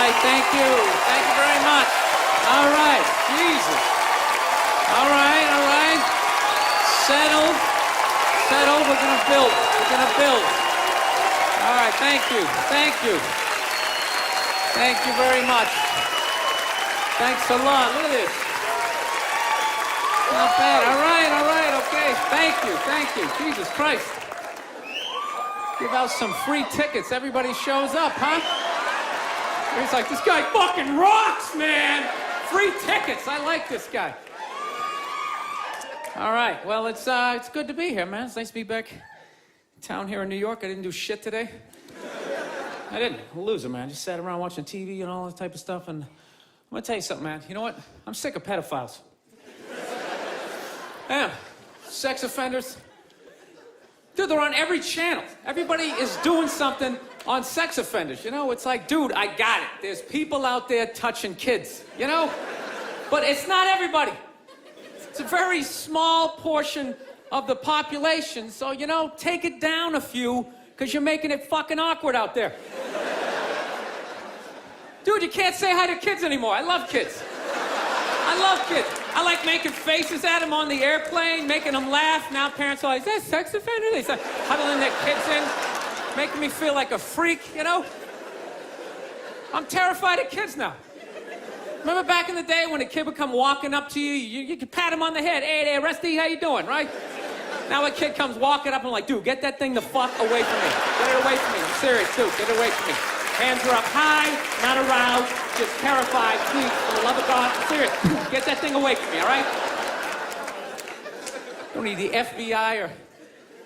right, thank you. Thank you very much. All right, Jesus. All right. Settled. We're gonna build. All right, thank you. Thank you very much. Thanks a lot. Look at this. Not bad. All right, okay. Thank you. Jesus Christ. Give out some free tickets. Everybody shows up, huh? He's like, this guy fucking rocks, man. Free tickets. I like this guy. All right. Well, it's good to be here, man. It's nice to be back in town here in New York. I didn't do shit today. I didn't. I'm a loser, man. Just sat around watching TV and all that type of stuff. And I'm gonna tell you something, man. You know what? I'm sick of pedophiles. Yeah. Sex offenders. Dude, they're on every channel. Everybody is doing something on sex offenders. You know, it's like, dude, I got it. There's people out there touching kids, you know? But it's not everybody. It's a very small portion of the population. So, you know, take it down a few, because you're making it fucking awkward out there. Dude, you can't say hi to kids anymore. I love kids. I like making faces at them on the airplane, making them laugh. Now parents are like, is that a sex offender? They start huddling their kids in, making me feel like a freak, you know? I'm terrified of kids now. Remember back in the day when a kid would come walking up to you, you could pat him on the head. Hey there, Rusty, how you doing, right? Now a kid comes walking up and I'm like, dude, get that thing the fuck away from me. Get it away from me. I'm serious, dude. Get it away from me. Hands are up high, not aroused, just terrified. Please, for the love of God, I'm serious. Get that thing away from me, all right? Don't need the FBI or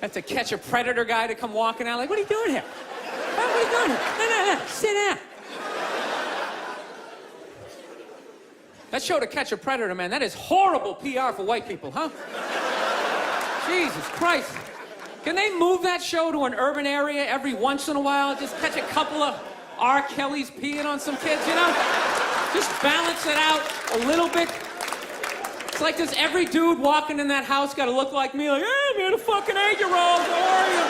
have to catch a predator guy to come walking out. Like, what are you doing here? What are you doing here? No. Sit down. That show, To Catch a Predator, man, that is horrible PR for white people, huh? Jesus Christ. Can they move that show to an urban area every once in a while? Just catch a couple of R. Kelly's peeing on some kids, you know? Just balance it out a little bit. It's like, does every dude walking in that house got to look like me? Like, hey, man, a fucking 8-year-old, how are you?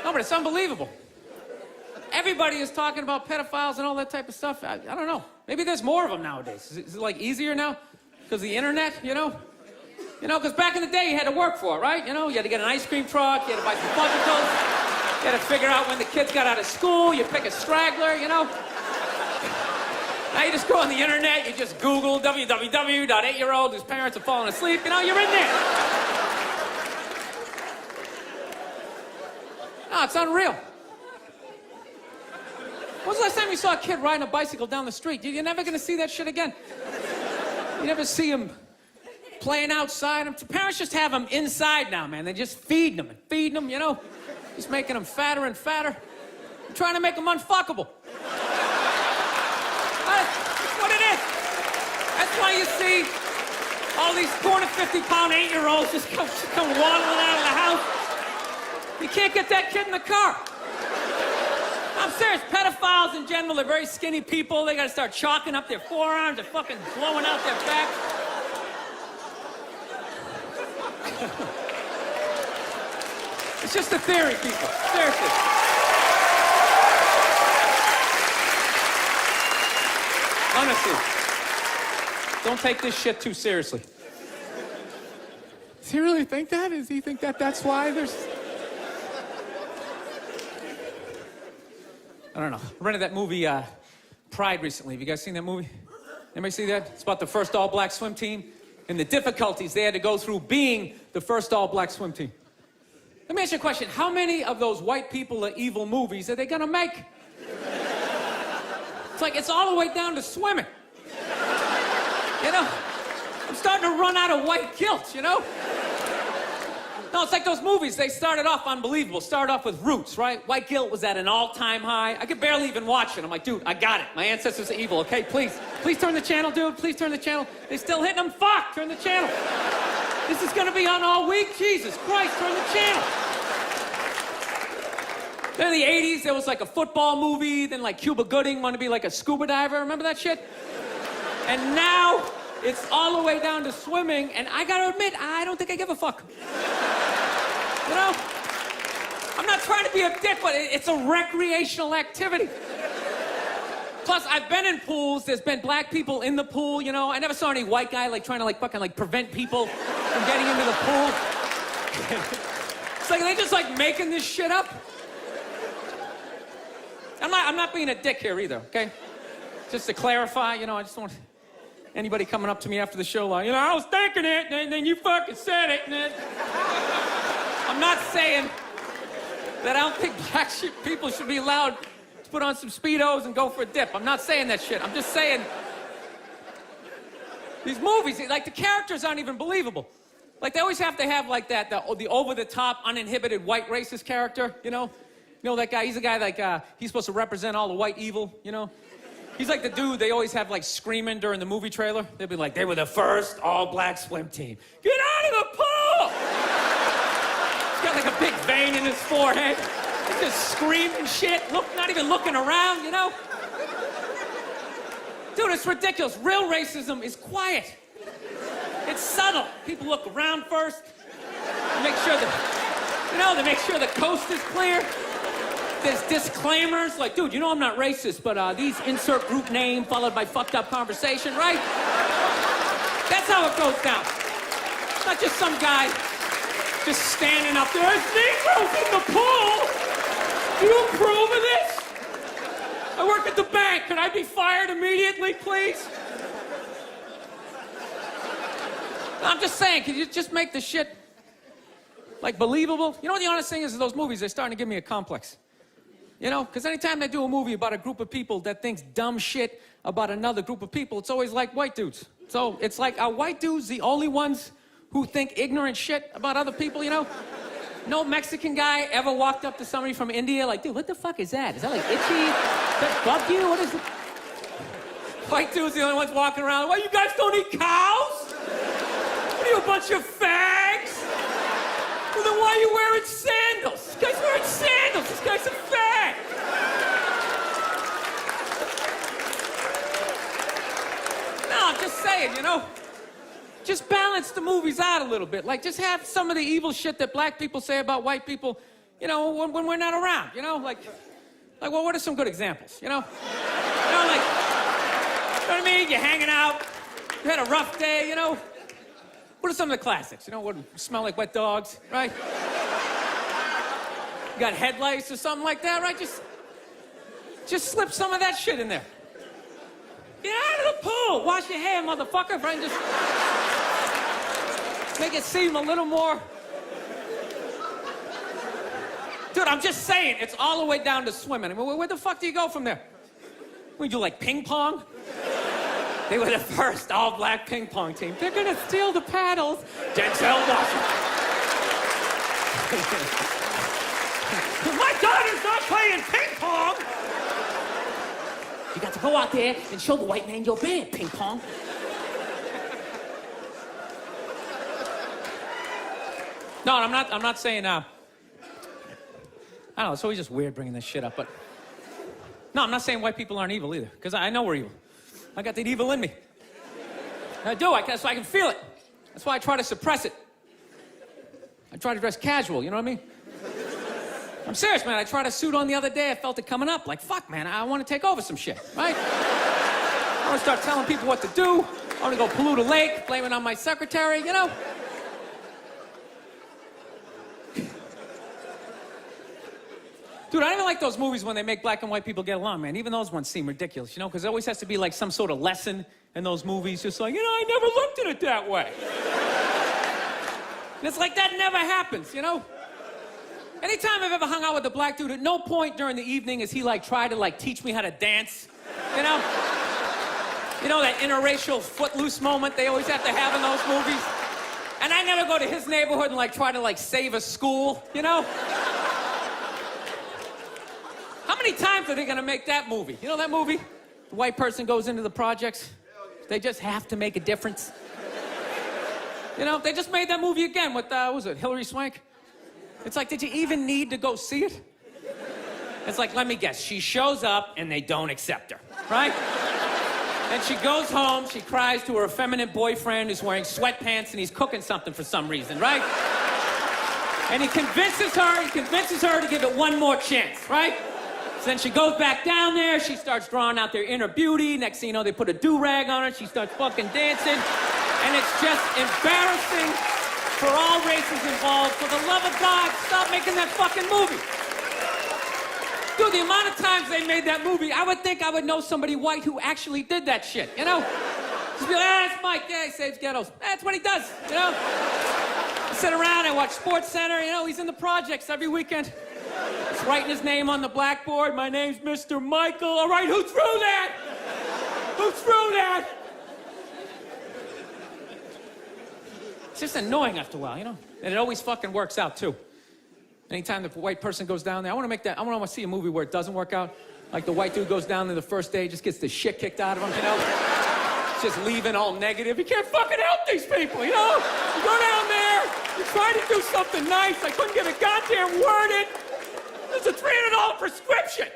No, but it's unbelievable. Everybody is talking about pedophiles and all that type of stuff. I don't know. Maybe there's more of them nowadays. Is it like easier now? Because of the internet, you know? You know, because back in the day, you had to work for it, right? You know, you had to get an ice cream truck, you had to buy some Fudgicles, you had to figure out when the kids got out of school, you pick a straggler, you know? Now you just go on the internet, you just Google www.8-year-old whose parents are falling asleep, you know, you're in there. No, it's unreal. When was the last time you saw a kid riding a bicycle down the street? You're never going to see that shit again. You never see them playing outside. Parents just have them inside now, man. They just feed them, you know? Just making them fatter and fatter. I'm trying to make them unfuckable. That's what it is. That's why you see all these 450-pound 8-year-olds just come waddling out of the house. You can't get that kid in the car. I'm serious. Pedophiles in general are very skinny people. They got to start chalking up their forearms. They're fucking blowing out their back. It's just a theory, people. Seriously. Honestly. Don't take this shit too seriously. Does he really think that? Does he think that that's why there's... I don't know. I rented that movie, Pride, recently. Have you guys seen that movie? Anybody see that? It's about the first all-black swim team and the difficulties they had to go through being the first all-black swim team. Let me ask you a question. How many of those white people are evil movies are they gonna make? It's like, it's all the way down to swimming. You know? I'm starting to run out of white guilt, you know? No, it's like those movies. They started off unbelievable. Started off with Roots, right? White guilt was at an all-time high. I could barely even watch it. I'm like, dude, I got it. My ancestors are evil, okay? Please turn the channel, dude. Please turn the channel. They're still hitting them. Fuck, turn the channel. This is gonna be on all week. Jesus Christ, turn the channel. Then in the 80s, there was like a football movie. Then like Cuba Gooding wanted to be like a scuba diver. Remember that shit? And now it's all the way down to swimming. And I gotta admit, I don't think I give a fuck. You know? I'm not trying to be a dick, but it's a recreational activity. Plus, I've been in pools. There's been black people in the pool, you know. I never saw any white guy, like, trying to, like, fucking, like, prevent people from getting into the pool. It's like, are they just, like, making this shit up? I'm not being a dick here either, okay? Just to clarify, you know, I just don't want anybody coming up to me after the show like, you know, I was thinking it, and then you fucking said it, and then... I'm not saying that I don't think black people should be allowed to put on some Speedos and go for a dip. I'm not saying that shit. I'm just saying these movies, like, the characters aren't even believable. Like, they always have to have, like, the over-the-top, uninhibited white racist character, you know? You know that guy? He's a guy, like, he's supposed to represent all the white evil, you know? He's like the dude they always have, like, screaming during the movie trailer. They'll be like, they were the first all-black swim team. Get out of the pool! He's got, like, a big vein in his forehead. He's just screaming shit, not even looking around, you know? Dude, it's ridiculous. Real racism is quiet. It's subtle. People look around first. They make sure they make sure the coast is clear. There's disclaimers, like, dude, you know I'm not racist, but these insert group name followed by fucked up conversation, right? That's how it goes down. It's not just some guy just standing up there. There's Negroes in the pool! Do you approve of this? I work at the bank. Can I be fired immediately, please? I'm just saying, can you just make the shit, like, believable? You know what the honest thing is, those movies, they're starting to give me a complex. You know, because anytime they do a movie about a group of people that thinks dumb shit about another group of people, it's always like white dudes. So it's like, are white dudes the only ones who think ignorant shit about other people, you know? No Mexican guy ever walked up to somebody from India like, dude, what the fuck is that? Is that like itchy? Does that bug you? What is it? White dudes the only ones walking around, well, you guys don't eat cows? What are you, a bunch of fags? Well, then why are you wearing sandals? This guy's wearing sandals. This guy's a fag. No, I'm just saying, you know, just balance the movies out a little bit. Like, just have some of the evil shit that black people say about white people, you know, when we're not around, you know? Like, well, what are some good examples, you know? You know, like, you know what I mean? You're hanging out, you had a rough day, you know? What are some of the classics? You know, what smell like wet dogs, right? You got headlights or something like that, right? Just slip some of that shit in there. Get out of the pool! Wash your hair, motherfucker, right? Just make it seem a little more... Dude, I'm just saying, it's all the way down to swimming. I mean, where the fuck do you go from there? We do, like, ping pong? They were the first all-black ping pong team. They're gonna steal the paddles. Denzel Washington. My daughter's not playing ping pong! You got to go out there and show the white man you're bad, ping pong. No, I'm not saying, I don't know, it's always just weird bringing this shit up, but... No, I'm not saying white people aren't evil either, because I know we're evil. I got that evil in me. I do, that's why I can feel it. That's why I try to suppress it. I try to dress casual, you know what I mean? I'm serious, man. I tried a suit on the other day. I felt it coming up. Like, fuck, man, I want to take over some shit, right? I want to start telling people what to do. I want to go pollute a lake, blame it on my secretary, you know? Dude, I don't even like those movies when they make black and white people get along, man. Even those ones seem ridiculous, you know? Because there always has to be, like, some sort of lesson in those movies. Just like, you know, I never looked at it that way. And it's like, that never happens, you know? Anytime I've ever hung out with a black dude, at no point during the evening has he, like, tried to, like, teach me how to dance, you know? You know, that interracial footloose moment they always have to have in those movies? And I never go to his neighborhood and, like, try to, like, save a school, you know? How many times are they gonna make that movie? You know that movie? The white person goes into the projects. They just have to make a difference. You know, they just made that movie again with, what was it, Hilary Swank? It's like, did you even need to go see it? It's like, let me guess, she shows up and they don't accept her, right? And she goes home, she cries to her effeminate boyfriend who's wearing sweatpants and he's cooking something for some reason, right? And he convinces her to give it one more chance, right? So then she goes back down there, she starts drawing out their inner beauty. Next thing you know, they put a do-rag on her, she starts fucking dancing. And it's just embarrassing for all races involved. For the love of God, stop making that fucking movie. Dude, the amount of times they made that movie, I would think I would know somebody white who actually did that shit, you know? Just be like, that's Mike, yeah, he saves ghettos. That's what he does, you know? I sit around, I watch Sports Center, you know, he's in the projects every weekend. He's writing his name on the blackboard. My name's Mr. Michael. All right, who threw that? Who threw that? It's just annoying after a while, you know? And it always fucking works out, too. Anytime the white person goes down there, I want to see a movie where it doesn't work out. Like the white dude goes down there the first day, just gets the shit kicked out of him, you know? Just leaving all negative. You can't fucking help these people, you know? You go down there, you try to do something nice. I couldn't get a goddamn word in. There's a $300 prescription.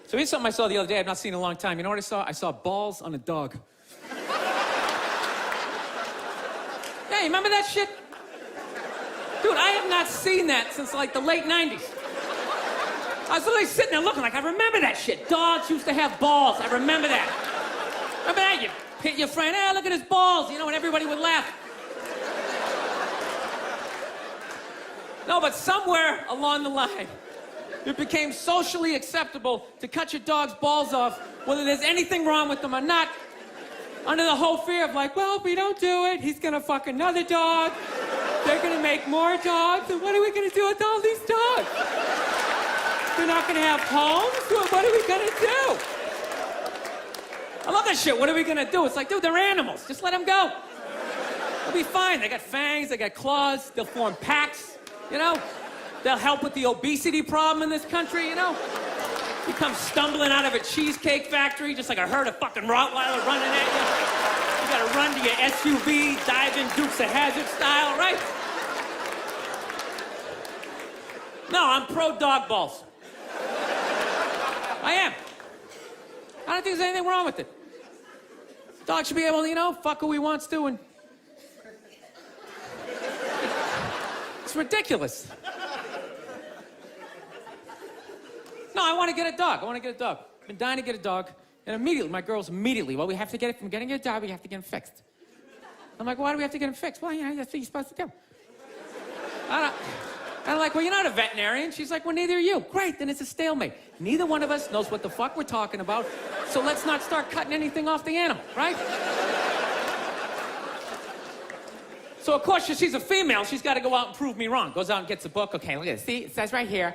So here's something I saw the other day I've not seen in a long time. You know what I saw? I saw balls on a dog. Yeah, you remember that shit? Dude, I have not seen that since like the late 90s. I was literally sitting there looking like, I remember that shit. Dogs used to have balls. I remember that. Remember that? You hit your friend, hey, look at his balls, you know, and everybody would laugh. No, but somewhere along the line, it became socially acceptable to cut your dog's balls off, whether there's anything wrong with them or not, under the whole fear of like, well, if we don't do it, he's gonna fuck another dog. They're gonna make more dogs, and what are we gonna do with all these dogs? They're not gonna have homes? What are we gonna do? I love that shit. What are we gonna do? It's like, dude, they're animals. Just let them go. They'll be fine. They got fangs, they got claws, they'll form packs, you know? They'll help with the obesity problem in this country, you know? You come stumbling out of a cheesecake factory just like a herd of fucking Rottweiler running at you. You gotta run to your SUV, dive in Dukes of Hazzard style, right? No, I'm pro dog balls. I am. I don't think there's anything wrong with it. Dog should be able to, you know, fuck who he wants to, and it's ridiculous. No, I want to get a dog. I've been dying to get a dog. And immediately, my girls well, we have to get it from getting a dog, we have to get him fixed. I'm like, why do we have to get him fixed? Well, you know, that's what you're supposed to do. I'm like, well, you're not a veterinarian. She's like, well, neither are you. Great, then it's a stalemate. Neither one of us knows what the fuck we're talking about, so let's not start cutting anything off the animal, right? So, of course, she's a female. She's got to go out and prove me wrong. Goes out and gets a book. Okay, look at this. See, it says right here,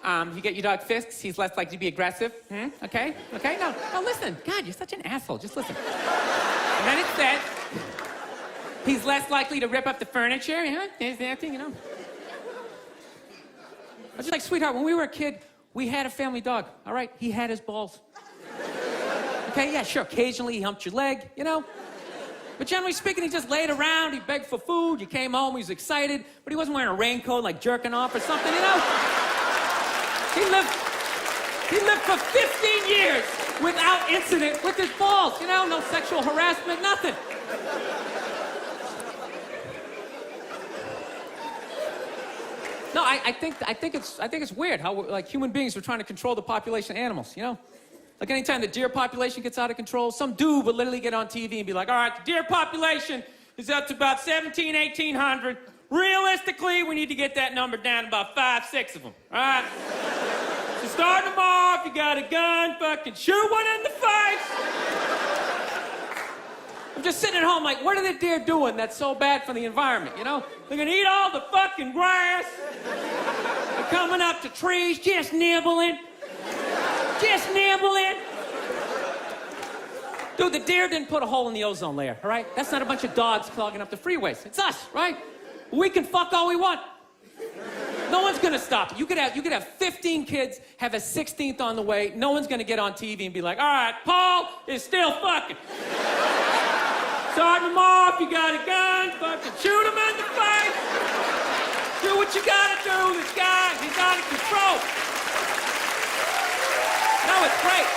you get your dog fixed, he's less likely to be aggressive. Okay? No, listen. God, you're such an asshole. Just listen. And then it says, he's less likely to rip up the furniture. Yeah, there's that thing, you know. I was just like, sweetheart, when we were a kid, we had a family dog, all right? He had his balls. Okay, yeah, sure. Occasionally, he humped your leg, you know? But generally speaking, he just laid around, he begged for food, you came home, he was excited, but he wasn't wearing a raincoat, like jerking off or something, you know? He lived for 15 years without incident with his balls, you know? No sexual harassment, nothing. No, I think it's weird how like human beings are trying to control the population of animals, you know? Like anytime the deer population gets out of control, some dude would literally get on TV and be like, all right, the deer population is up to about 1,800. Realistically, we need to get that number down to about 5, 6 of them, all right? So start them off, you got a gun, fucking shoot one in the face. I'm just sitting at home like, what are the deer doing that's so bad for the environment, you know? They're gonna eat all the fucking grass. They're coming up to trees, just nibbling. Just nibbling. Dude, the deer didn't put a hole in the ozone layer, all right? That's not a bunch of dogs clogging up the freeways. It's us, right? We can fuck all we want. No one's gonna stop it. You could have 15 kids, have a 16th on the way. No one's gonna get on TV and be like, all right, Paul is still fucking. Start them off, you got a gun, fucking shoot him in the face. Do what you gotta do, this guy, he's out of control. No, it's great.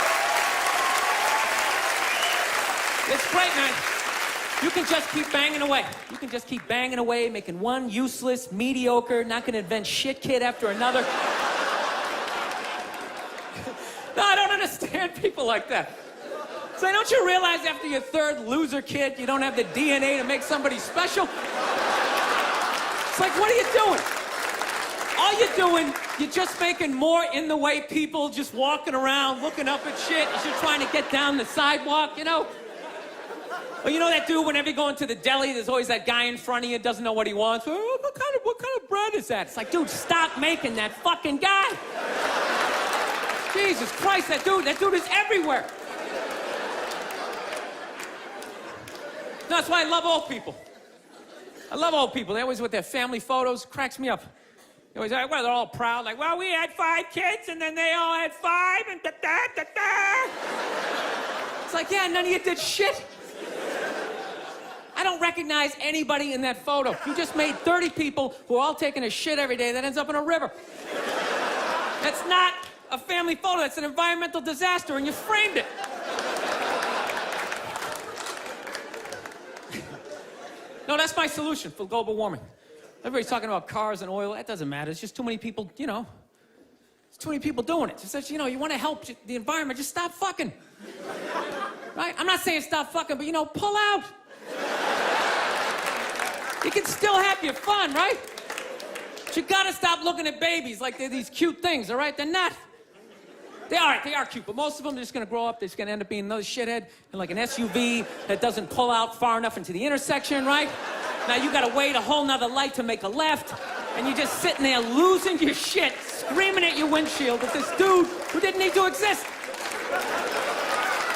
It's great, man. You can just keep banging away. You can just keep banging away, making one useless, mediocre, not gonna invent shit kid after another. No, I don't understand people like that. So don't you realize after your third loser kid, you don't have the DNA to make somebody special? It's like, what are you doing? All you're doing, you're just making more in the way people just walking around, looking up at shit as you're trying to get down the sidewalk, you know? Or you know that dude, whenever you go into the deli, there's always that guy in front of you, doesn't know what he wants. Oh, what kind of bread is that? It's like, dude, stop making that fucking guy. Jesus Christ, that dude is everywhere. No, that's why I love old people. I love old people. They always with their family photos, cracks me up. They always, well, they're all proud, like, well, we had 5 kids, and then they all had 5, and da-da-da-da. It's like, yeah, none of you did shit. I don't recognize anybody in that photo. You just made 30 people who are all taking a shit every day that ends up in a river. That's not a family photo. That's an environmental disaster, and you framed it. No, that's my solution for global warming. Everybody's talking about cars and oil. That doesn't matter. It's just too many people, you know. There's too many people doing it. Just that, you know, you want to help the environment, just stop fucking. Right? I'm not saying stop fucking, but, you know, pull out. You can still have your fun, right? But you gotta stop looking at babies like they're these cute things, all right? They're not. They are cute, but most of them are just gonna grow up, they're just gonna end up being another shithead in like an SUV that doesn't pull out far enough into the intersection, right? Now you gotta wait a whole nother light to make a left, and you're just sitting there losing your shit, screaming at your windshield at this dude who didn't need to exist.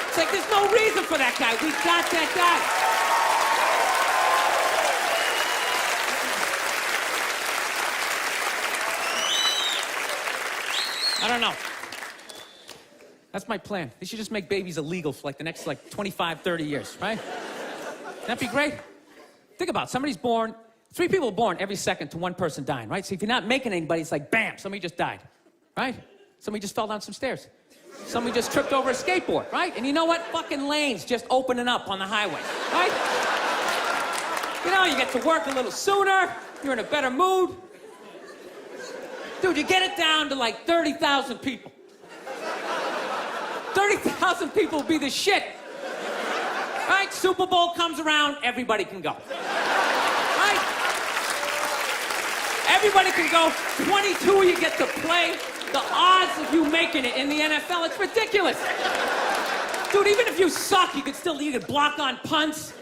It's like, there's no reason for that guy. We got that guy. I don't know. That's my plan. They should just make babies illegal for like the next 25, 30 years, right? That'd be great. Think about it. Somebody's born, 3 people are born every second to 1 person dying, right? So if you're not making anybody, it's like, bam, somebody just died, right? Somebody just fell down some stairs. Somebody just tripped over a skateboard, right? And you know what? Fucking lanes just opening up on the highway, right? You know, you get to work a little sooner, you're in a better mood. Dude, you get it down to like 30,000 people. 30,000 people will be the shit. Right? Super Bowl comes around, everybody can go. Right? Everybody can go. 22 you get to play. The odds of you making it in the NFL, it's ridiculous. Dude, even if you suck, you could block on punts.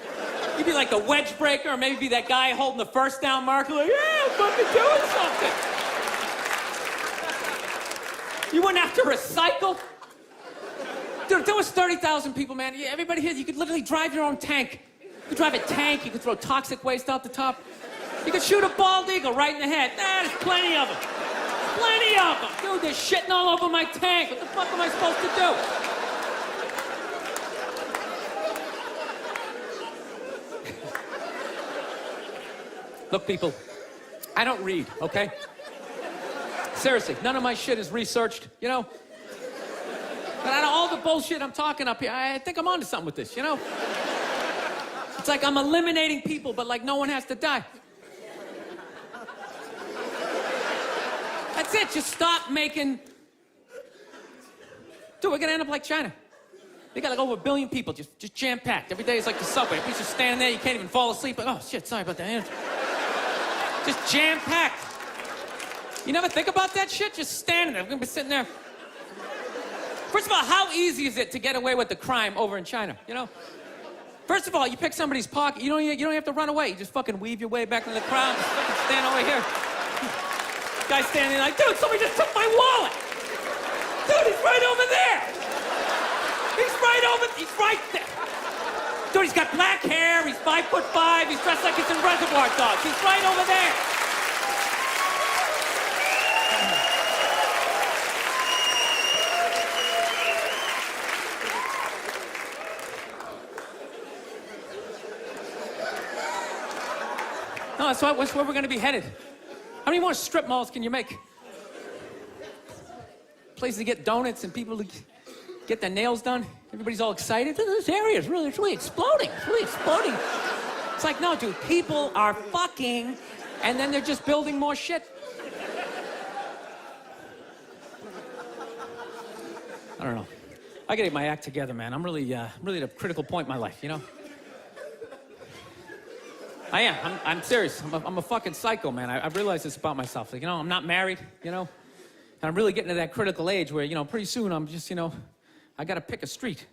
You'd be like the wedge breaker, or maybe be that guy holding the first down marker, like, yeah, I'm fucking doing something. You wouldn't have to recycle. Dude, if there was 30,000 people, man, everybody here, you could literally drive your own tank. You could drive a tank, you could throw toxic waste out the top. You could shoot a bald eagle right in the head. Nah, there's plenty of them. Plenty of them. Dude, they're shitting all over my tank. What the fuck am I supposed to do? Look, people, I don't read, okay? Seriously, none of my shit is researched, you know? But out of all the bullshit I'm talking up here, I think I'm onto something with this, you know? It's like I'm eliminating people, but like no one has to die. That's it, just stop making... Dude, we're gonna end up like China. They got like over 1 billion people, just jam-packed. Every day is like the subway. People just standing there, you can't even fall asleep. Like, oh, shit, sorry about that. Just jam-packed. You never think about that shit? Just standing there. We're gonna be sitting there. First of all, how easy is it to get away with the crime over in China, you know? First of all, you pick somebody's pocket, you don't have to run away. You just fucking weave your way back into the crowd, just fucking stand over here. Guy standing there like, dude, somebody just took my wallet. Dude, he's right over there. He's right there. Dude, he's got black hair, he's 5'5", he's dressed like he's in Reservoir Dogs. He's right over there. No, that's where we're going to be headed. How many more strip malls can you make? Places to get donuts and people to get their nails done. Everybody's all excited. This area is really exploding. It's really exploding. It's like, no, dude, people are fucking, and then they're just building more shit. I don't know. I gotta get my act together, man. I'm really at a critical point in my life, you know? I am. I'm serious. I'm a fucking psycho, man. I realize this about myself. Like, you know, I'm not married, you know? And I'm really getting to that critical age where, you know, pretty soon I'm just, you know, I gotta pick a street.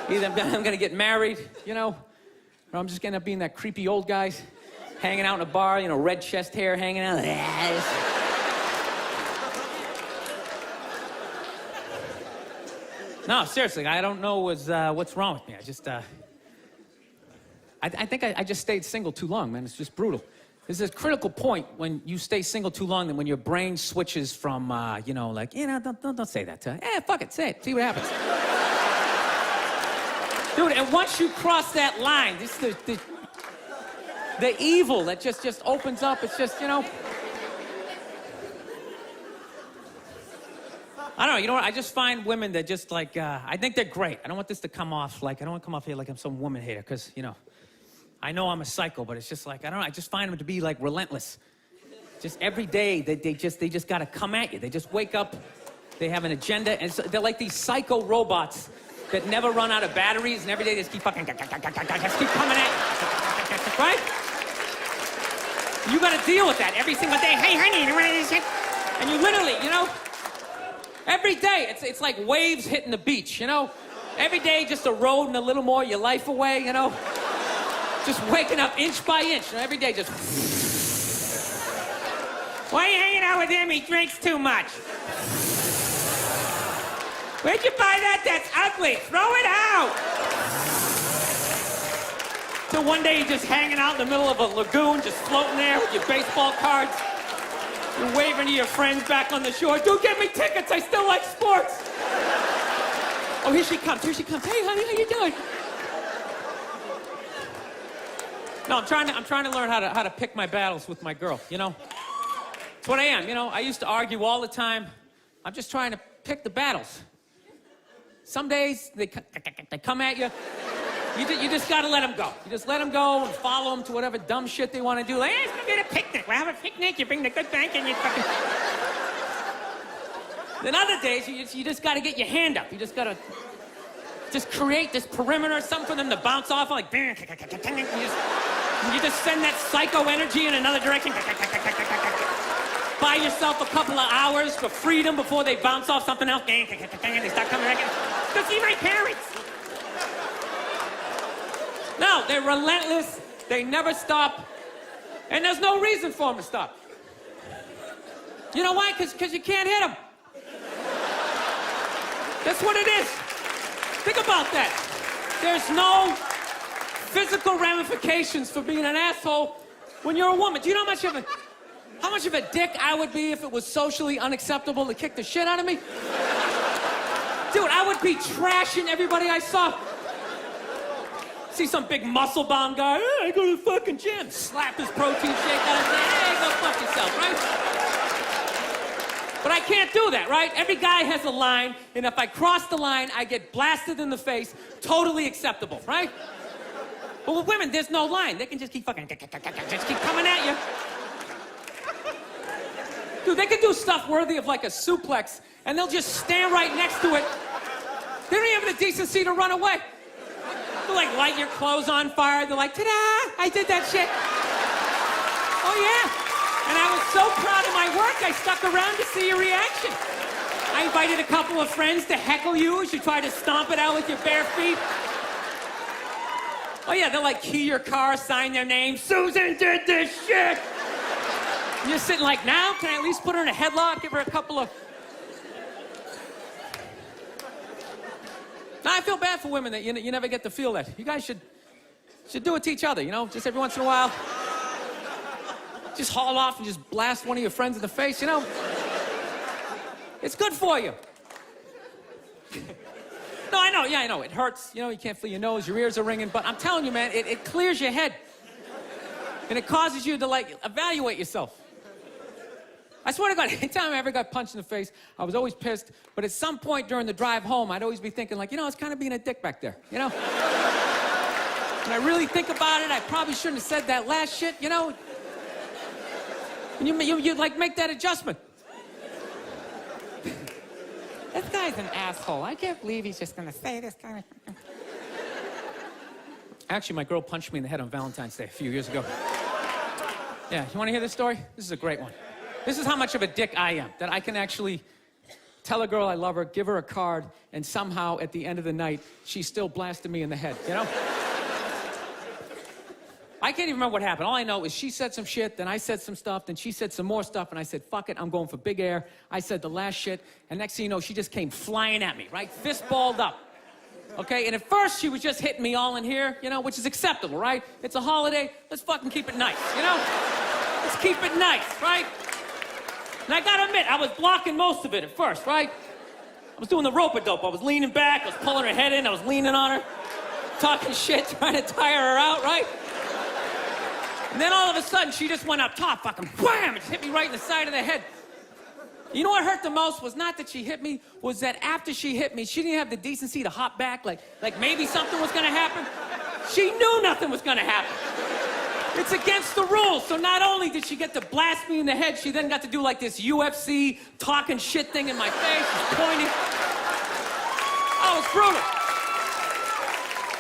Either I'm gonna get married, you know, or I'm just gonna end up being that creepy old guy hanging out in a bar, you know, red chest hair hanging out. No, seriously, I don't know what's wrong with me. I just, I think I just stayed single too long, man. It's just brutal. There's this critical point when you stay single too long, and when your brain switches from, you know, like, you know, don't say that to her. Fuck it, say it, see what happens. Dude, and once you cross that line, this the evil that just opens up. It's just, you know. I don't know, you know what? I just find women that just like, I think they're great. I don't want this to come off like, I don't want to come off here like I'm some woman hater, because, you know, I know I'm a psycho, but it's just like, I don't know, I just find them to be like relentless. Just every day, they just got to come at you. They just wake up, they have an agenda, and so they're like these psycho robots that never run out of batteries, and every day they just keep fucking, just keep coming at you. Right? You got to deal with that every single day. Hey, honey, you want this shit? And you literally, you know, every day, it's like waves hitting the beach, you know? Every day, just eroding a little more your life away, you know? Just waking up inch by inch, you know? Every day, just... Why are you hanging out with him? He drinks too much. Where'd you buy that? That's ugly. Throw it out. So one day, you're just hanging out in the middle of a lagoon, just floating there with your baseball cards. You're waving to your friends back on the shore. Dude, get me tickets. I still like sports. Oh, here she comes. Here she comes. Hey, honey, how you doing? No, I'm trying to learn how to pick my battles with my girl, you know? It's what I am, you know? I used to argue all the time. I'm just trying to pick the battles. Some days, they come at you. You just gotta let them go. You just let them go and follow them to whatever dumb shit they want to do. Like, hey, let's go get a picnic. We'll have a picnic. You bring the good bank and you fucking... Then other days, you just gotta get your hand up. You just gotta just create this perimeter, something for them to bounce off, like... You just send that psycho energy in another direction. Buy yourself a couple of hours for freedom before they bounce off something else. They start coming back in. Go see my parents. No, they're relentless, they never stop, and there's no reason for them to stop. You know why? Because you can't hit them. That's what it is. Think about that. There's no physical ramifications for being an asshole when you're a woman. Do you know how much of a dick I would be if it was socially unacceptable to kick the shit out of me? Dude, I would be trashing everybody I saw. See some big muscle-bound guy, hey, I go to the fucking gym, slap his protein shake out and say, hey, go fuck yourself, right? But I can't do that, right? Every guy has a line, and if I cross the line, I get blasted in the face, totally acceptable, right? But with women, there's no line. They can just keep fucking, just keep coming at you. Dude, they can do stuff worthy of like a suplex, and they'll just stand right next to it. They don't even have the decency to run away. They'll like light your clothes on fire. They're like, ta-da, I did that shit. Oh yeah. And I was so proud of my work, I stuck around to see your reaction. I invited a couple of friends to heckle you as you try to stomp it out with your bare feet. Oh yeah, they'll like key your car, sign their name, Susan did this shit. And you're sitting like, now, can I at least put her in a headlock, give her a couple of... Now, I feel bad for women that you never get to feel that. You guys should do it to each other, you know? Just every once in a while. Just haul off and just blast one of your friends in the face, you know? It's good for you. No, I know, yeah, I know. It hurts, you know, you can't feel your nose, your ears are ringing, but I'm telling you, man, it clears your head. And it causes you to, like, evaluate yourself. I swear to God, anytime I ever got punched in the face, I was always pissed. But at some point during the drive home, I'd always be thinking, like, you know, I was kind of being a dick back there, you know? When I really think about it, I probably shouldn't have said that last shit, you know? And you like, make that adjustment. This guy's an asshole. I can't believe he's just gonna say this kind of... Actually, my girl punched me in the head on Valentine's Day a few years ago. Yeah, you wanna hear this story? This is a great one. This is how much of a dick I am, that I can actually tell a girl I love her, give her a card, and somehow at the end of the night, she still blasted me in the head, you know? I can't even remember what happened. All I know is she said some shit, then I said some stuff, then she said some more stuff, and I said, fuck it, I'm going for big air. I said the last shit, and next thing you know, she just came flying at me, right? Fist balled up. Okay, and at first she was just hitting me all in here, you know, which is acceptable, right? It's a holiday, let's fucking keep it nice, you know? Let's keep it nice, right? And I gotta admit, I was blocking most of it at first, right? I was doing the rope-a-dope. I was leaning back, I was pulling her head in, I was leaning on her, talking shit, trying to tire her out, right? And then all of a sudden, she just went up top, fucking wham, and just hit me right in the side of the head. You know what hurt the most was not that she hit me, was that after she hit me, she didn't have the decency to hop back, like maybe something was gonna happen. She knew nothing was gonna happen. It's against the rules. So not only did she get to blast me in the head, she then got to do like this UFC talking shit thing in my face, just pointing. Oh, it's brutal.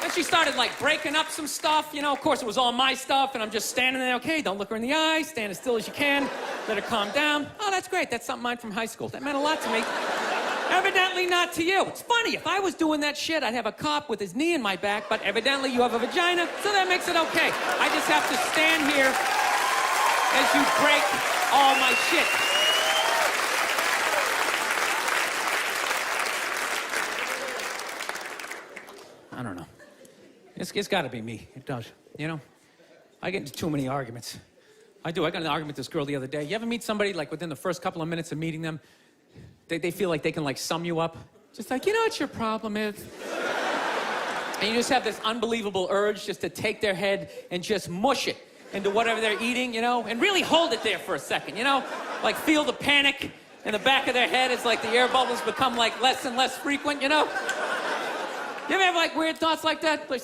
Then she started like breaking up some stuff, you know, of course it was all my stuff, and I'm just standing there, okay, don't look her in the eye, stand as still as you can, let her calm down. Oh, that's great, that's something mine from high school. That meant a lot to me. Evidently not to you. It's funny, if I was doing that shit, I'd have a cop with his knee in my back, but evidently you have a vagina, so that makes it okay. I just have to stand here as you break all my shit. I don't know. It's gotta be me. It does. You know? I get into too many arguments. I do. I got in an argument with this girl the other day. You ever meet somebody, like, within the first couple of minutes of meeting them, they feel like they can, like, sum you up? Just like, you know what your problem is? And you just have this unbelievable urge just to take their head and just mush it into whatever they're eating, you know? And really hold it there for a second, you know? Like, feel the panic in the back of their head as, like, the air bubbles become, like, less and less frequent, you know? You ever have, like, weird thoughts like that? Like,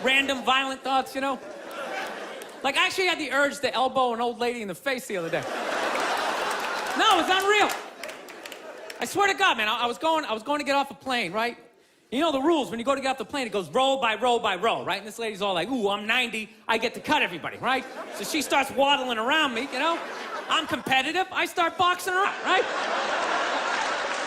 random, violent thoughts, you know? Like, I actually had the urge to elbow an old lady in the face the other day. No, it was unreal. I swear to God, man, I was going to get off a plane, right? You know the rules. When you go to get off the plane, it goes row by row by row, right? And this lady's all like, ooh, I'm 90. I get to cut everybody, right? So she starts waddling around me, you know? I'm competitive. I start boxing her up, right?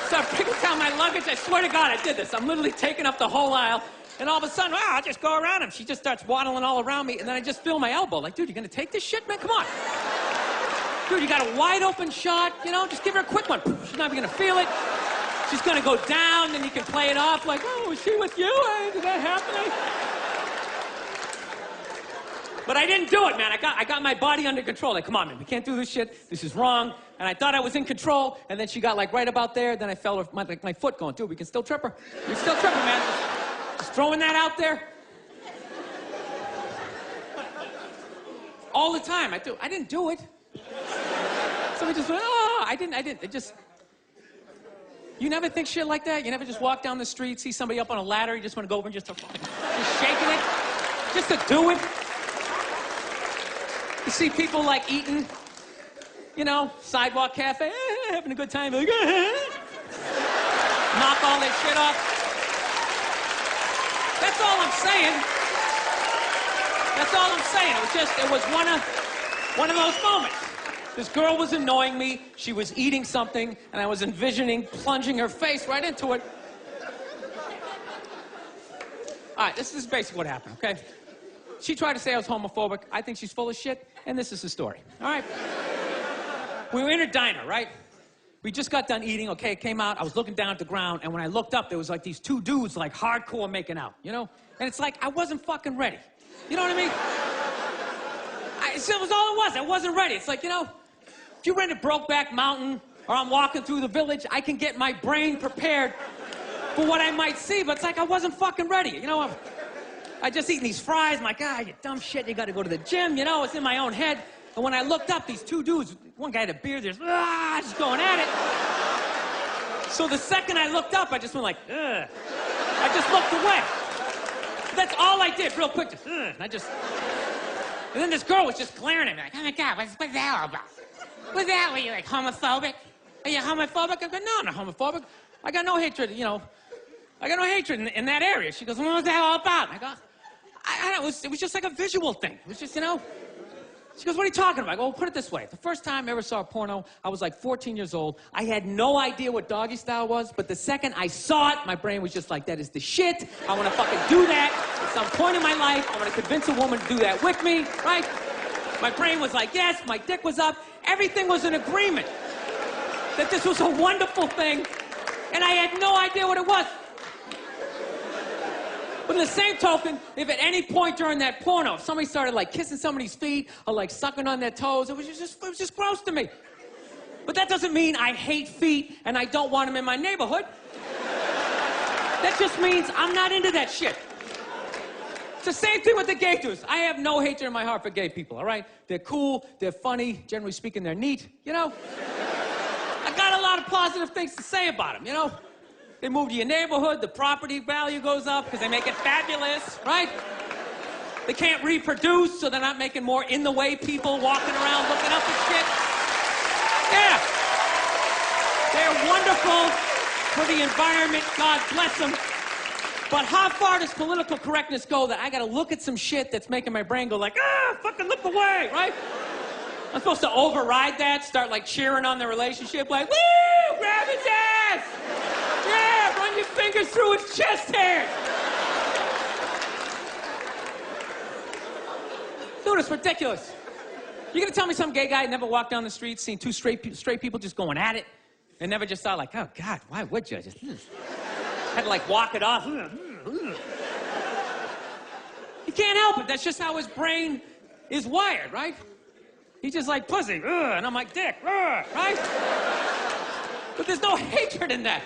Start picking down my luggage. I swear to God, I did this. I'm literally taking up the whole aisle. And all of a sudden, wow, I just go around him. She just starts waddling all around me, and then I just feel my elbow. Like, dude, you gonna take this shit, man? Come on. Dude, you got a wide open shot, you know? Just give her a quick one. She's not even gonna feel it. She's gonna go down, then you can play it off like, oh, was she with you? Did that happen? But I didn't do it, man. I got my body under control. Like, come on, man, we can't do this shit. This is wrong. And I thought I was in control, and then she got, like, right about there. Then I fell with my foot going, dude, we can still trip her. We can still trip her, man. Just throwing that out there. All the time. I didn't do it. Somebody just went, oh, I didn't. It just... You never think shit like that? You never just walk down the street, see somebody up on a ladder, you just want to go over and just shaking it? Just to do it? You see people, like, eating, you know, sidewalk cafe, having a good time, like, knock all that shit off. That's all I'm saying. That's all I'm saying. It was one of those moments. This girl was annoying me. She was eating something, and I was envisioning plunging her face right into it. All right, this is basically what happened, okay? She tried to say I was homophobic. I think she's full of shit, and this is the story, all right? We were in a diner, right? We just got done eating, okay, it came out. I was looking down at the ground, and when I looked up, there was like these two dudes, like hardcore making out, you know? And it's like, I wasn't fucking ready. You know what I mean? It was all it was. I wasn't ready. It's like, you know, if you rent a Brokeback Mountain or I'm walking through the village, I can get my brain prepared for what I might see, but it's like I wasn't fucking ready. You know, I just eating these fries. I'm like, ah, you dumb shit, you gotta go to the gym. You know, it's in my own head. And when I looked up, these two dudes, one guy had a beard, just going at it. So the second I looked up, I just went like, ugh. I just looked away. That's all I did, real quick, just, ugh. And then this girl was just glaring at me, like, oh my God, what's that all about? What's that? Were you like homophobic? Are you homophobic? I go, no, I'm not homophobic. I got no hatred, you know. I got no hatred in that area. She goes, well, what's that all about? And I go, I don't know, it was just like a visual thing. It was just, you know. She goes, what are you talking about? I go, well, put it this way. The first time I ever saw a porno, I was like 14 years old. I had no idea what doggy style was, but the second I saw it, my brain was just like, that is the shit. I want to fucking do that at some point in my life. I want to convince a woman to do that with me, right? My brain was like, yes. My dick was up. Everything was in agreement that this was a wonderful thing, and I had no idea what it was. But in the same token, if at any point during that porno, if somebody started like kissing somebody's feet or like sucking on their toes, it was just gross to me. But that doesn't mean I hate feet and I don't want them in my neighborhood. That just means I'm not into that shit. It's the same thing with the gay dudes. I have no hatred in my heart for gay people, all right? They're cool, they're funny, generally speaking, they're neat, you know? I got a lot of positive things to say about them, you know? They move to your neighborhood, the property value goes up because they make it fabulous, right? They can't reproduce, so they're not making more in-the-way people walking around looking up at shit. Yeah. They're wonderful for the environment, God bless them. But how far does political correctness go that I gotta look at some shit that's making my brain go like, fucking look away, right? I'm supposed to override that, start like cheering on the relationship, like, woo, grab its ass! Yeah, run your fingers through its chest hairs! Dude, it's ridiculous. You gonna tell me some gay guy never walked down the street, seen two straight people just going at it, and never just thought like, oh God, why would you? Just had to like walk it off. He can't help it. That's just how his brain is wired, right? He's just like pussy, and I'm like dick, right? But there's no hatred in that.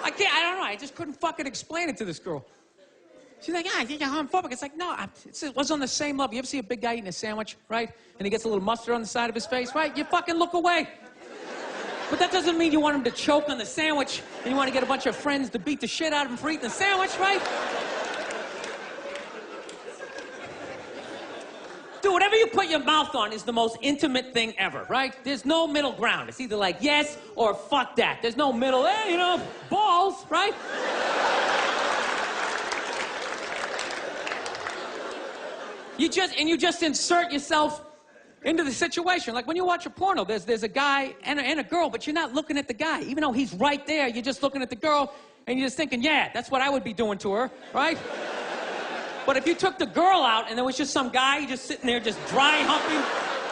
I don't know, I just couldn't fucking explain it to this girl. She's like, I think you're homophobic. It's like, no, it was on the same level. You ever see a big guy eating a sandwich, right? And he gets a little mustard on the side of his face, right? You fucking look away. But that doesn't mean you want him to choke on the sandwich and you want to get a bunch of friends to beat the shit out of him for eating the sandwich, right? Dude, whatever you put your mouth on is the most intimate thing ever, right? There's no middle ground. It's either like yes or fuck that. There's no middle, you know, balls, right? You just insert yourself into the situation. Like when you watch a porno, there's a guy and a girl, but you're not looking at the guy. Even though he's right there, you're just looking at the girl and you're just thinking, yeah, that's what I would be doing to her, right? But if you took the girl out and there was just some guy just sitting there just dry humping,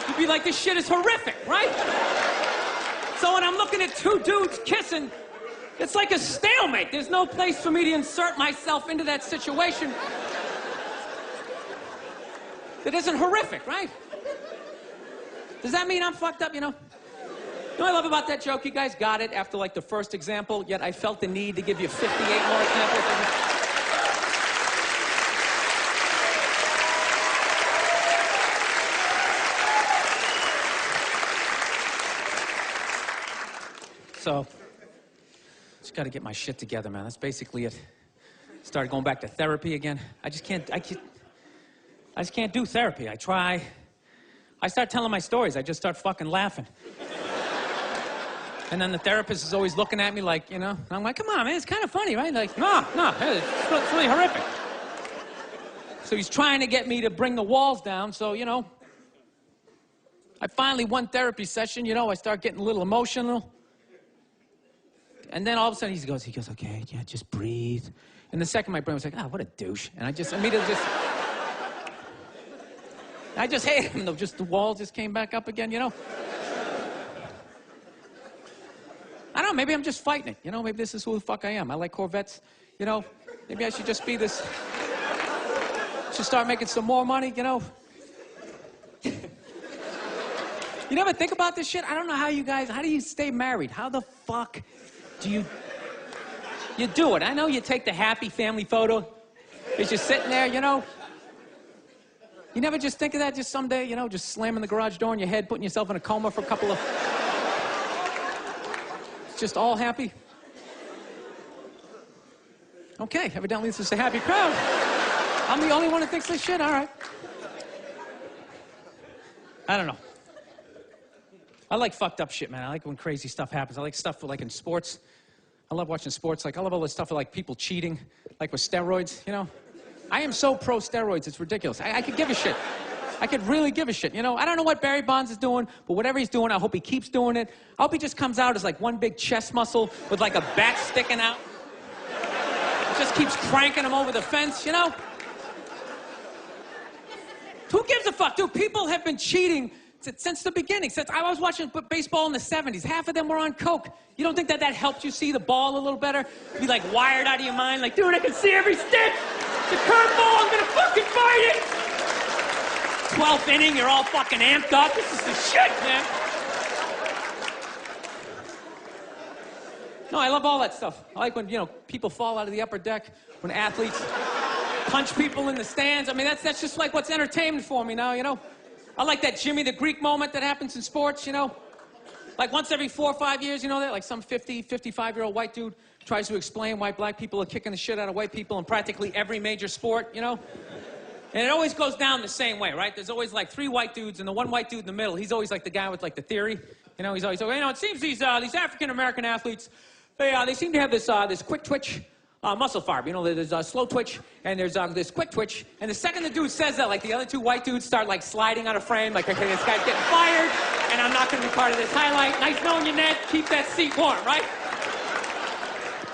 you'd be like, this shit is horrific, right? So when I'm looking at two dudes kissing, it's like a stalemate. There's no place for me to insert myself into that situation that isn't horrific, right? Does that mean I'm fucked up, you know? You know what I love about that joke? You guys got it after like the first example, yet I felt the need to give you 58 more examples. So, just got to get my shit together, man. That's basically it. Started going back to therapy again. I just can't do therapy. I try. I start telling my stories. I just start fucking laughing. And then the therapist is always looking at me like, you know, and I'm like, come on, man, it's kind of funny, right? Like, no, it's really horrific. So he's trying to get me to bring the walls down, so, you know, I finally, one therapy session, you know, I start getting a little emotional. And then all of a sudden he goes, okay, yeah, just breathe. And the second my brain was like, what a douche. And I just immediately I just hated him though, just the wall just came back up again, you know? I don't know, maybe I'm just fighting it, you know? Maybe this is who the fuck I am. I like Corvettes, you know? Maybe I should just be this, should start making some more money, you know? You never think about this shit? I don't know how you guys, how do you stay married? How the fuck do you do it? I know you take the happy family photo. It's just sitting there, you know? You never just think of that just someday, you know, just slamming the garage door in your head, putting yourself in a coma for a couple of... Just all happy? Okay, evidently this is a happy crowd. I'm the only one who thinks this shit? All right. I don't know. I like fucked up shit, man. I like when crazy stuff happens. I like stuff like in sports. I love watching sports. Like, I love all this stuff with, like, people cheating, like with steroids, you know? I am so pro steroids, it's ridiculous. I could give a shit. I could really give a shit, you know? I don't know what Barry Bonds is doing, but whatever he's doing, I hope he keeps doing it. I hope he just comes out as, like, one big chest muscle with, like, a bat sticking out. Just keeps cranking him over the fence, you know? Who gives a fuck? Dude, people have been cheating since the beginning. Since I was watching baseball in the 70s, half of them were on coke. You don't think that helped you see the ball a little better? Be like wired out of your mind, like, dude, I can see every stitch. The curveball, I'm gonna fucking fight it. 12th inning, you're all fucking amped up. This is the shit, man. No, I love all that stuff. I like when, you know, people fall out of the upper deck, when athletes punch people in the stands. I mean, that's just like what's entertainment for me now, you know? I like that Jimmy the Greek moment that happens in sports, you know? Like once every 4 or 5 years, you know that? Like some 50, 55-year-old white dude tries to explain why black people are kicking the shit out of white people in practically every major sport, you know? And it always goes down the same way, right? There's always like 3 white dudes, and the one white dude in the middle, he's always like the guy with like the theory. You know, he's always, you know, it seems these African-American athletes, they seem to have this quick twitch muscle fiber. You know, there's a slow twitch, and there's this quick twitch. And the second the dude says that, like, the other 2 white dudes start, like, sliding out of frame. Like, okay, this guy's getting fired, and I'm not going to be part of this highlight. Nice knowing you, Ned. Keep that seat warm, right?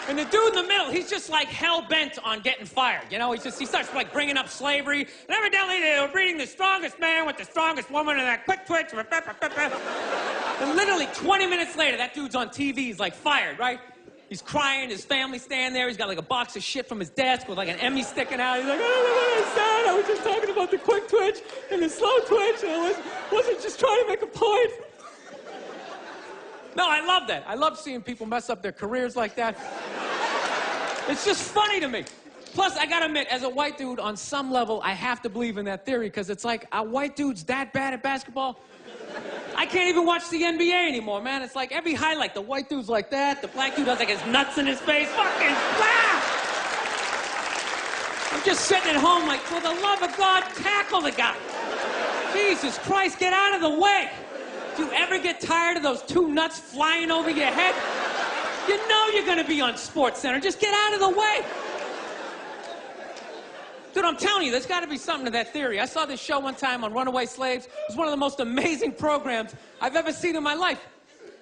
And the dude in the middle, he's just, like, hell-bent on getting fired. You know, he starts, like, bringing up slavery. And evidently, they were breeding the strongest man with the strongest woman and that quick twitch. And literally 20 minutes later, that dude's on TV. He's, like, fired, right? He's crying, his family's standing there, he's got like a box of shit from his desk with like an Emmy sticking out. He's like, oh, I'm sad, I was just talking about the quick twitch and the slow twitch, and I wasn't just trying to make a point. No, I love that. I love seeing people mess up their careers like that. It's just funny to me. Plus, I gotta admit, as a white dude, on some level, I have to believe in that theory, because it's like, are white dudes that bad at basketball? I can't even watch the NBA anymore, man. It's like every highlight, the white dude's like that, the black dude has like his nuts in his face. Fucking laugh! I'm just sitting at home like, for the love of God, tackle the guy. Jesus Christ, get out of the way. Do you ever get tired of those 2 nuts flying over your head? You know you're gonna be on SportsCenter. Just get out of the way. Dude, I'm telling you, there's got to be something to that theory. I saw this show one time on runaway slaves. It was one of the most amazing programs I've ever seen in my life.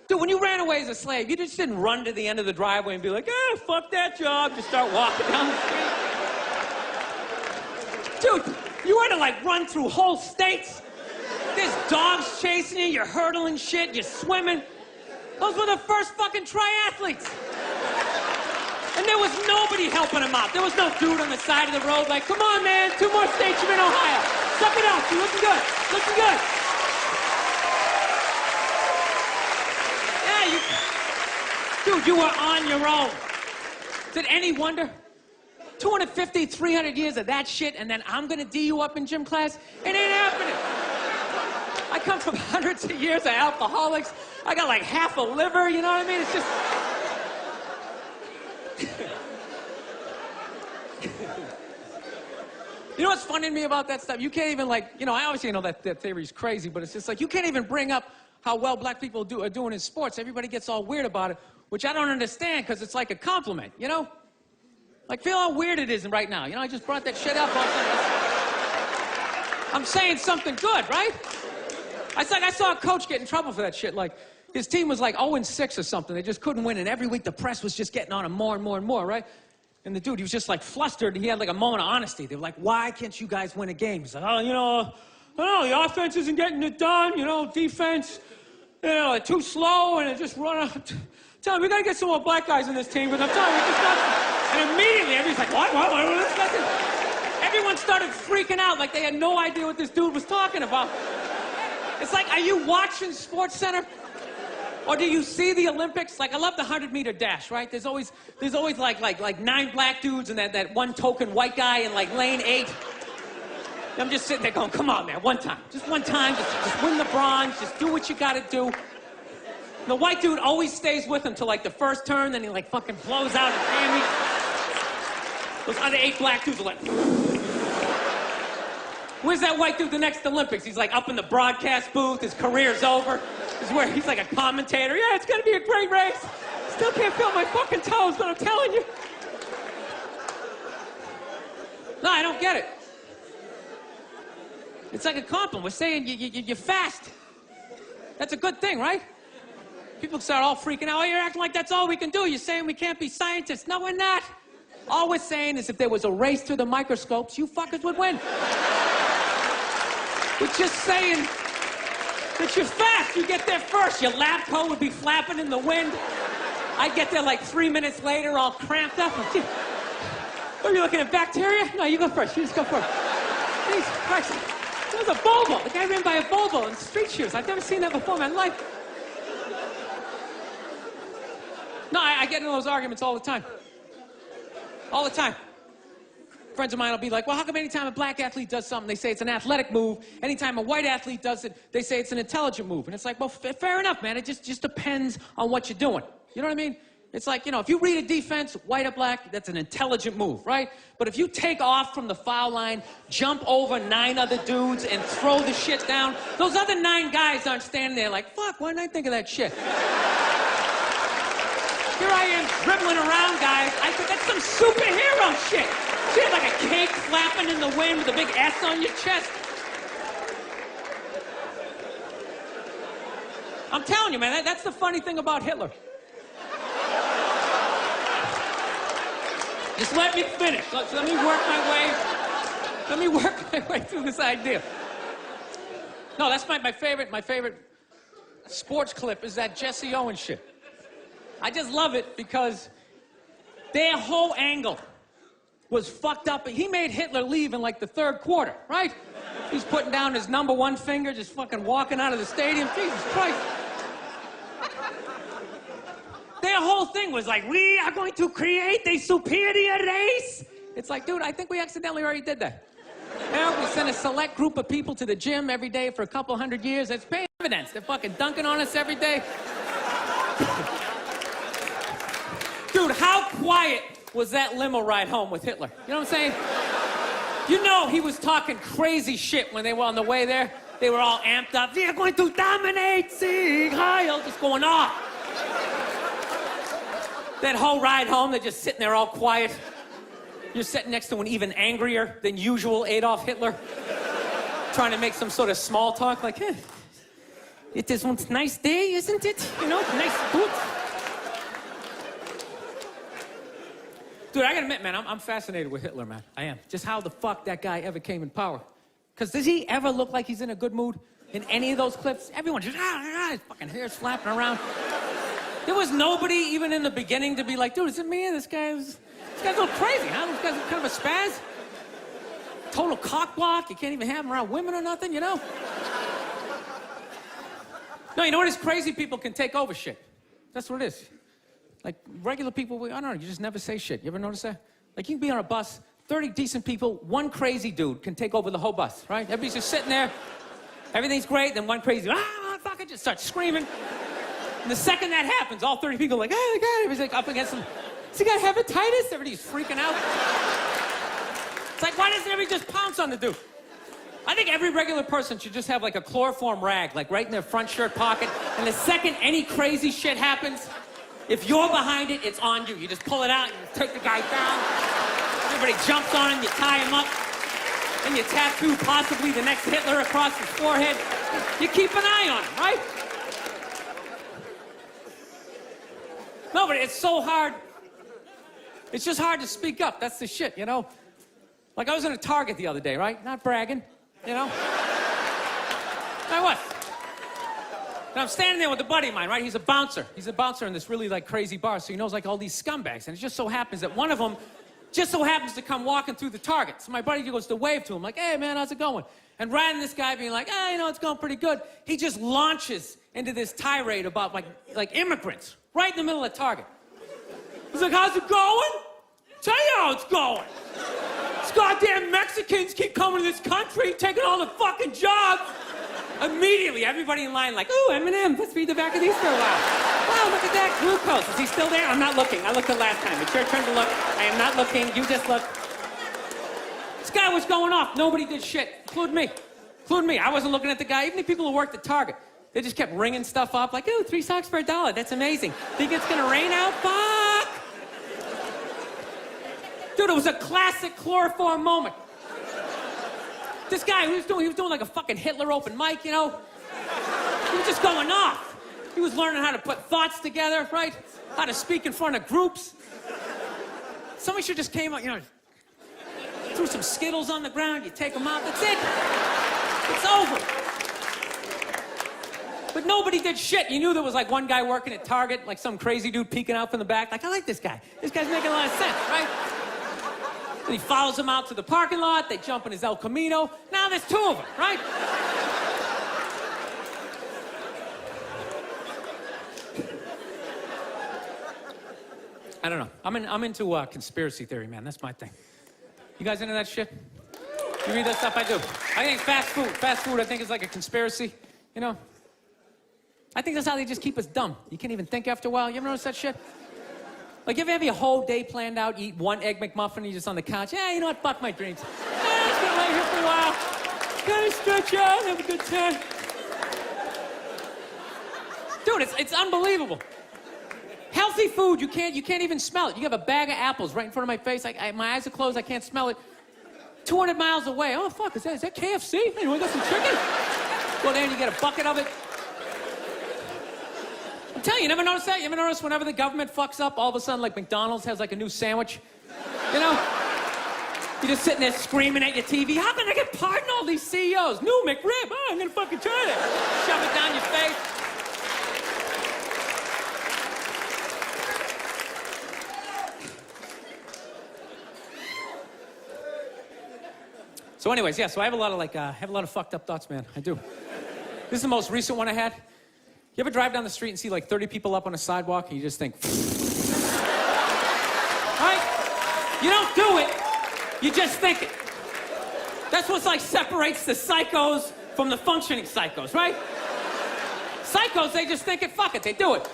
Dude, when you ran away as a slave, you just didn't run to the end of the driveway and be like, fuck that job. Just start walking down the street. Dude, you had to, like, run through whole states. There's dogs chasing you, you're hurdling shit, you're swimming. Those were the first fucking triathletes. And there was nobody helping him out. There was no dude on the side of the road like, come on, man, 2 more states, you're in Ohio. Suck it up, you're looking good, looking good. Yeah, dude, you were on your own. Is it any wonder? 250, 300 years of that shit, and then I'm gonna D you up in gym class? It ain't happening. I come from hundreds of years of alcoholics. I got like half a liver, you know what I mean? It's just... You know what's funny to me about that stuff? You can't even, like, you know, I obviously know that theory's crazy, but it's just like, you can't even bring up how well black people are doing in sports. Everybody gets all weird about it, which I don't understand, because it's like a compliment, you know? Like, feel how weird it is right now. You know, I just brought that shit up. I'm saying something good, right? It's like I saw a coach get in trouble for that shit. Like, his team was like 0-6 or something. They just couldn't win, and every week the press was just getting on him more and more and more, right? And the dude, he was just like flustered, and he had like a moment of honesty. They were like, why can't you guys win a game? He's like, oh, you know, I don't know, the offense isn't getting it done, you know, defense, you know, they're too slow, and they just run out. Tell him, we gotta get some more black guys in this team, but I'm telling you, it's not. And immediately, everybody's like, what? Everyone started freaking out like they had no idea what this dude was talking about. It's like, are you watching SportsCenter? Or do you see the Olympics? Like, I love the 100-meter dash, right? There's always like 9 black dudes and that one token white guy in like lane 8. I'm just sitting there going, come on, man, one time. Just one time, just win the bronze, just do what you gotta do. The white dude always stays with him till like the first turn, then he like fucking blows out his hammy. Those other 8 black dudes are like, where's that white dude the next Olympics? He's like up in the broadcast booth, his career's over. He's like a commentator. Yeah, it's gonna be a great race. Still can't feel my fucking toes, but I'm telling you. No, I don't get it. It's like a compliment. We're saying you're fast. That's a good thing, right? People start all freaking out. Oh, you're acting like that's all we can do. You're saying we can't be scientists. No, we're not. All we're saying is if there was a race through the microscopes, you fuckers would win. We're just saying that you're fast. You get there first. Your lab coat would be flapping in the wind. I get there like 3 minutes later, all cramped up. Are you looking at bacteria? No, you go first. You just go first. Jesus Christ. It was a Volvo. The guy ran by a Volvo in street shoes. I've never seen that before in my life. No, I get into those arguments all the time. All the time. Friends of mine will be like, well, how come anytime a black athlete does something, they say it's an athletic move? Anytime a white athlete does it, they say it's an intelligent move. And it's like, well, fair enough, man. It just depends on what you're doing. You know what I mean? It's like, you know, if you read a defense, white or black, that's an intelligent move, right? But if you take off from the foul line, jump over 9 other dudes, and throw the shit down, those other 9 guys aren't standing there like, fuck, why didn't I think of that shit? Here I am dribbling around, guys. I said, that's some superhero shit. You have like a cake flapping in the wind with a big S on your chest. I'm telling you, man, that's the funny thing about Hitler. Just let me finish. Let me work my way through this idea. No, that's my favorite sports clip is that Jesse Owens shit. I just love it because their whole angle was fucked up. He made Hitler leave in like the 3rd quarter, right? He's putting down his number 1 finger, just fucking walking out of the stadium. Jesus Christ. Their whole thing was like, we are going to create a superior race. It's like, dude, I think we accidentally already did that. You know, we sent a select group of people to the gym every day for a couple hundred years. It's paying dividends. They're fucking dunking on us every day. Dude, how quiet was that limo ride home with Hitler? You know what I'm saying? You know he was talking crazy shit when they were on the way there. They were all amped up. We are going to dominate, Sieg Heil, just going off. That whole ride home, they're just sitting there all quiet. You're sitting next to an even angrier than usual Adolf Hitler, trying to make some sort of small talk, like, hey, it is one nice day, isn't it? You know, nice, good. Dude, I gotta admit, man, I'm fascinated with Hitler, man. I am. Just how the fuck that guy ever came in power. Because does he ever look like he's in a good mood in any of those clips? Everyone just, his fucking hair's flapping around. There was nobody even in the beginning to be like, dude, is it me? This guy's a little crazy, huh? This guy's kind of a spaz. Total cockblock. You can't even have him around women or nothing, you know? No, you know what is crazy? People can take over shit. That's what it is. Like, regular people, I don't know, you just never say shit. You ever notice that? Like, you can be on a bus, 30 decent people, one crazy dude can take over the whole bus, right? Everybody's just sitting there, everything's great, then one crazy, fucking just starts screaming. And the second that happens, all 30 people are like, oh my God, everybody's like up against him. Has he got hepatitis? Everybody's freaking out. It's like, why doesn't everybody just pounce on the dude? I think every regular person should just have like a chloroform rag, like right in their front shirt pocket, and the second any crazy shit happens, if you're behind it, it's on you. You just pull it out, and you take the guy down. Everybody jumps on him, you tie him up. Then you tattoo possibly the next Hitler across his forehead. You keep an eye on him, right? No, but it's so hard. It's just hard to speak up. That's the shit, you know? Like I was in a Target the other day, right? Not bragging, you know? I was. And I'm standing there with a buddy of mine, right? He's a bouncer. He's a bouncer in this really, like, crazy bar, so he knows, like, all these scumbags. And it just so happens that one of them just so happens to come walking through the Target. So my buddy goes to wave to him, like, hey, man, how's it going? And rather than this guy being like, you know, it's going pretty good, he just launches into this tirade about, like immigrants right in the middle of Target. He's like, how's it going? Tell you how it's going. These goddamn Mexicans keep coming to this country, taking all the fucking jobs. Immediately, everybody in line like, ooh, M&M, let's read the back of these for a while. Wow, look at that, glucose. Is he still there? I'm not looking. I looked the last time. It's your turn to look. I am not looking. You just look. This guy was going off. Nobody did shit, including me. Including me. I wasn't looking at the guy. Even the people who worked at Target. They just kept ringing stuff up like, ooh, 3 socks for $1. That's amazing. Think it's gonna rain out? Fuck! Dude, it was a classic chloroform moment. This guy, he was doing like a fucking Hitler open mic, you know? He was just going off. He was learning how to put thoughts together, right? How to speak in front of groups. Somebody should just came out, you know, threw some Skittles on the ground, you take them out, that's it. It's over. But nobody did shit. You knew there was like one guy working at Target, like some crazy dude peeking out from the back. Like, I like this guy. This guy's making a lot of sense, right? And he follows him out to the parking lot. They jump in his El Camino. Now there's 2 of them, right? I don't know. I'm into conspiracy theory, man. That's my thing. You guys into that shit? You read that stuff? I do. I think fast food, I think is like a conspiracy, you know? I think that's how they just keep us dumb. You can't even think after a while. You ever notice that shit? Like, you ever have your whole day planned out, you eat 1 Egg McMuffin, and you're just on the couch? Yeah, you know what? Fuck my dreams. I'm just gonna lay here for a while. Kind of stretch out, have a good time. Dude, it's unbelievable. Healthy food, you can't even smell it. You have a bag of apples right in front of my face. My eyes are closed, I can't smell it. 200 miles away. Oh, fuck, is that KFC? Hey, you want to get some chicken? Go there and you get a bucket of it. I'm telling you, never notice that? You ever notice whenever the government fucks up, all of a sudden, like, McDonald's has, like, a new sandwich? You know? You're just sitting there screaming at your TV. How can I get pardoned all these CEOs? New McRib. Oh, I'm gonna fucking try that. Shove it down your face. So anyways, yeah, so I have a lot of fucked up thoughts, man. I do. This is the most recent one I had. You ever drive down the street and see like 30 people up on a sidewalk and you just think, right? You don't do it, you just think it. That's what like separates the psychos from the functioning psychos, right? Psychos, they just think it, fuck it, they do it.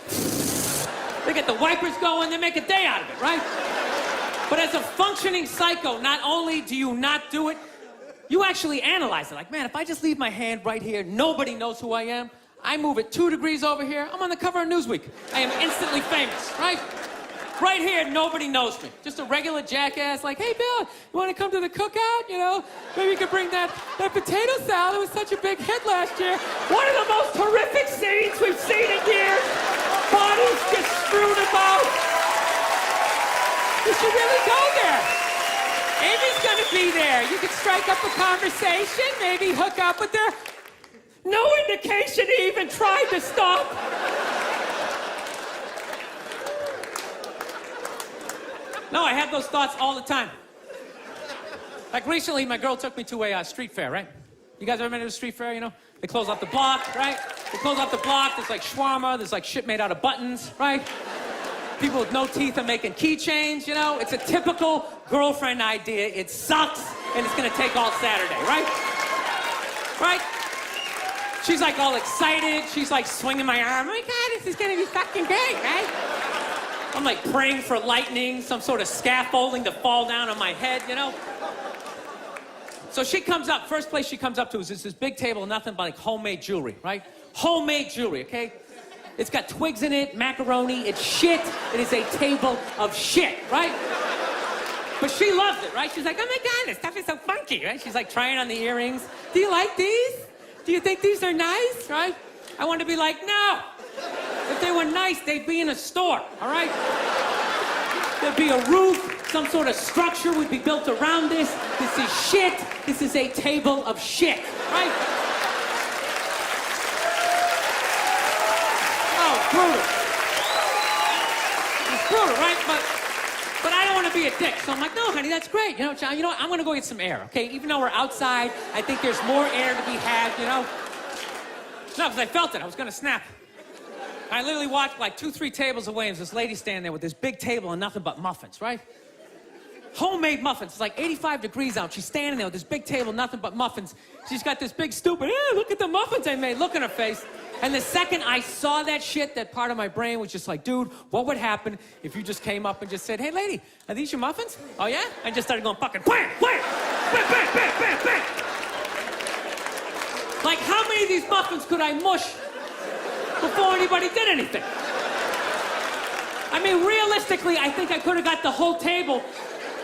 They get the wipers going, they make a day out of it, right? But as a functioning psycho, not only do you not do it, you actually analyze it. Like, man, if I just leave my hand right here, nobody knows who I am. I move it 2 degrees over here, I'm on the cover of Newsweek. I am instantly famous, right? Right here, nobody knows me. Just a regular jackass like, hey, Bill, you want to come to the cookout? You know, maybe you could bring that potato salad. It was such a big hit last year. One of the most horrific scenes we've seen in years. Bodies just strewn about. You should really go there. Amy's gonna be there. You could strike up a conversation, maybe hook up with her. No indication he even tried to stop. No, I have those thoughts all the time. Like recently, my girl took me to a street fair, right? You guys ever been to a street fair, you know? They close off the block, right? They close off the block, there's like shawarma, there's like shit made out of buttons, right? People with no teeth are making keychains, you know? It's a typical girlfriend idea. It sucks, and it's gonna take all Saturday, right? Right? She's like all excited. She's like swinging my arm. Oh my God, this is gonna be fucking great, right? I'm like praying for lightning, some sort of scaffolding to fall down on my head, you know? So she comes up, first place she comes up to is this big table, nothing but like homemade jewelry, right? Homemade jewelry, okay? It's got twigs in it, macaroni, it's shit. It is a table of shit, right? But she loves it, right? She's like, oh my God, this stuff is so funky, right? She's like trying on the earrings. Do you like these? Do you think these are nice, right? I want to be like, no. If they were nice, they'd be in a store, all right? There'd be a roof, some sort of structure would be built around this. This is shit. This is a table of shit, right? Oh, brutal. It's brutal, right? But I don't want to be a dick. So I'm like, no, honey, that's great. You know, John, you know what? I'm going to go get some air, okay? Even though we're outside, I think there's more air to be had, you know? No, because I felt it. I was going to snap. I literally walked like 2-3 tables away, and there's this lady standing there with this big table and nothing but muffins, right? homemade muffins. It's like 85 degrees out. She's standing there with this big table, nothing but muffins. She's got this big stupid, look at the muffins I made. Look in her face. And the second I saw that shit, that part of my brain was just like, dude, what would happen if you just came up and just said, hey, lady, are these your muffins? Oh, yeah? I just started going fucking bam, bam, bam, bam, bam, bam, bam. Like, how many of these muffins could I mush before anybody did anything? I mean, realistically, I think I could have got the whole table,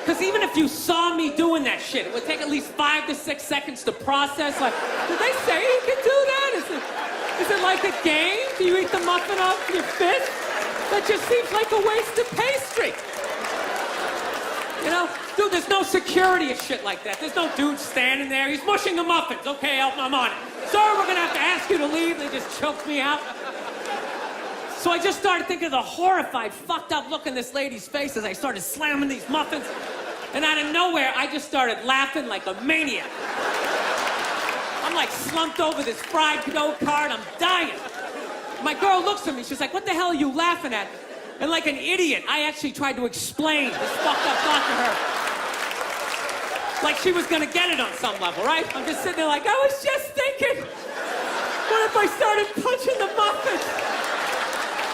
because even if you saw me doing that shit, it would take at least 5 to 6 seconds to process. Like, did they say you could do that? Is it like a game? Do you eat the muffin off your fist? That just seems like a waste of pastry. You know? Dude, there's no security and shit like that. There's no dude standing there. He's mushing the muffins. Okay, I'm on it. Sir, we're gonna have to ask you to leave. They just choked me out. So I just started thinking of the horrified, fucked up look in this lady's face as I started slamming these muffins. And out of nowhere, I just started laughing like a maniac. I'm like slumped over this fried dough cart. I'm dying. My girl looks at me. She's like, what the hell are you laughing at? And like an idiot, I actually tried to explain this fucked up thought to her. Like she was gonna get it on some level, right? I'm just sitting there like, I was just thinking, what if I started punching the muffins?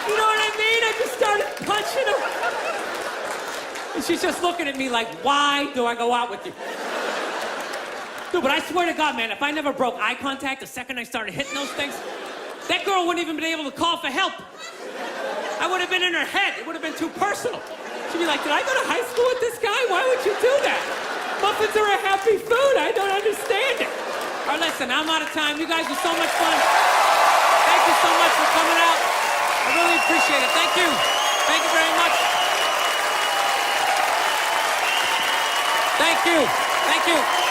You know what I mean? I just started punching them. And she's just looking at me like, why do I go out with you? Dude, but I swear to God, man, if I never broke eye contact the second I started hitting those things, that girl wouldn't even been able to call for help. I would have been in her head. It would have been too personal. She'd be like, did I go to high school with this guy? Why would you do that? Muffins are a happy food. I don't understand it. All right, listen, I'm out of time. You guys are so much fun. Thank you so much for coming out. I really appreciate it. Thank you. Thank you very much. Thank you. Thank you.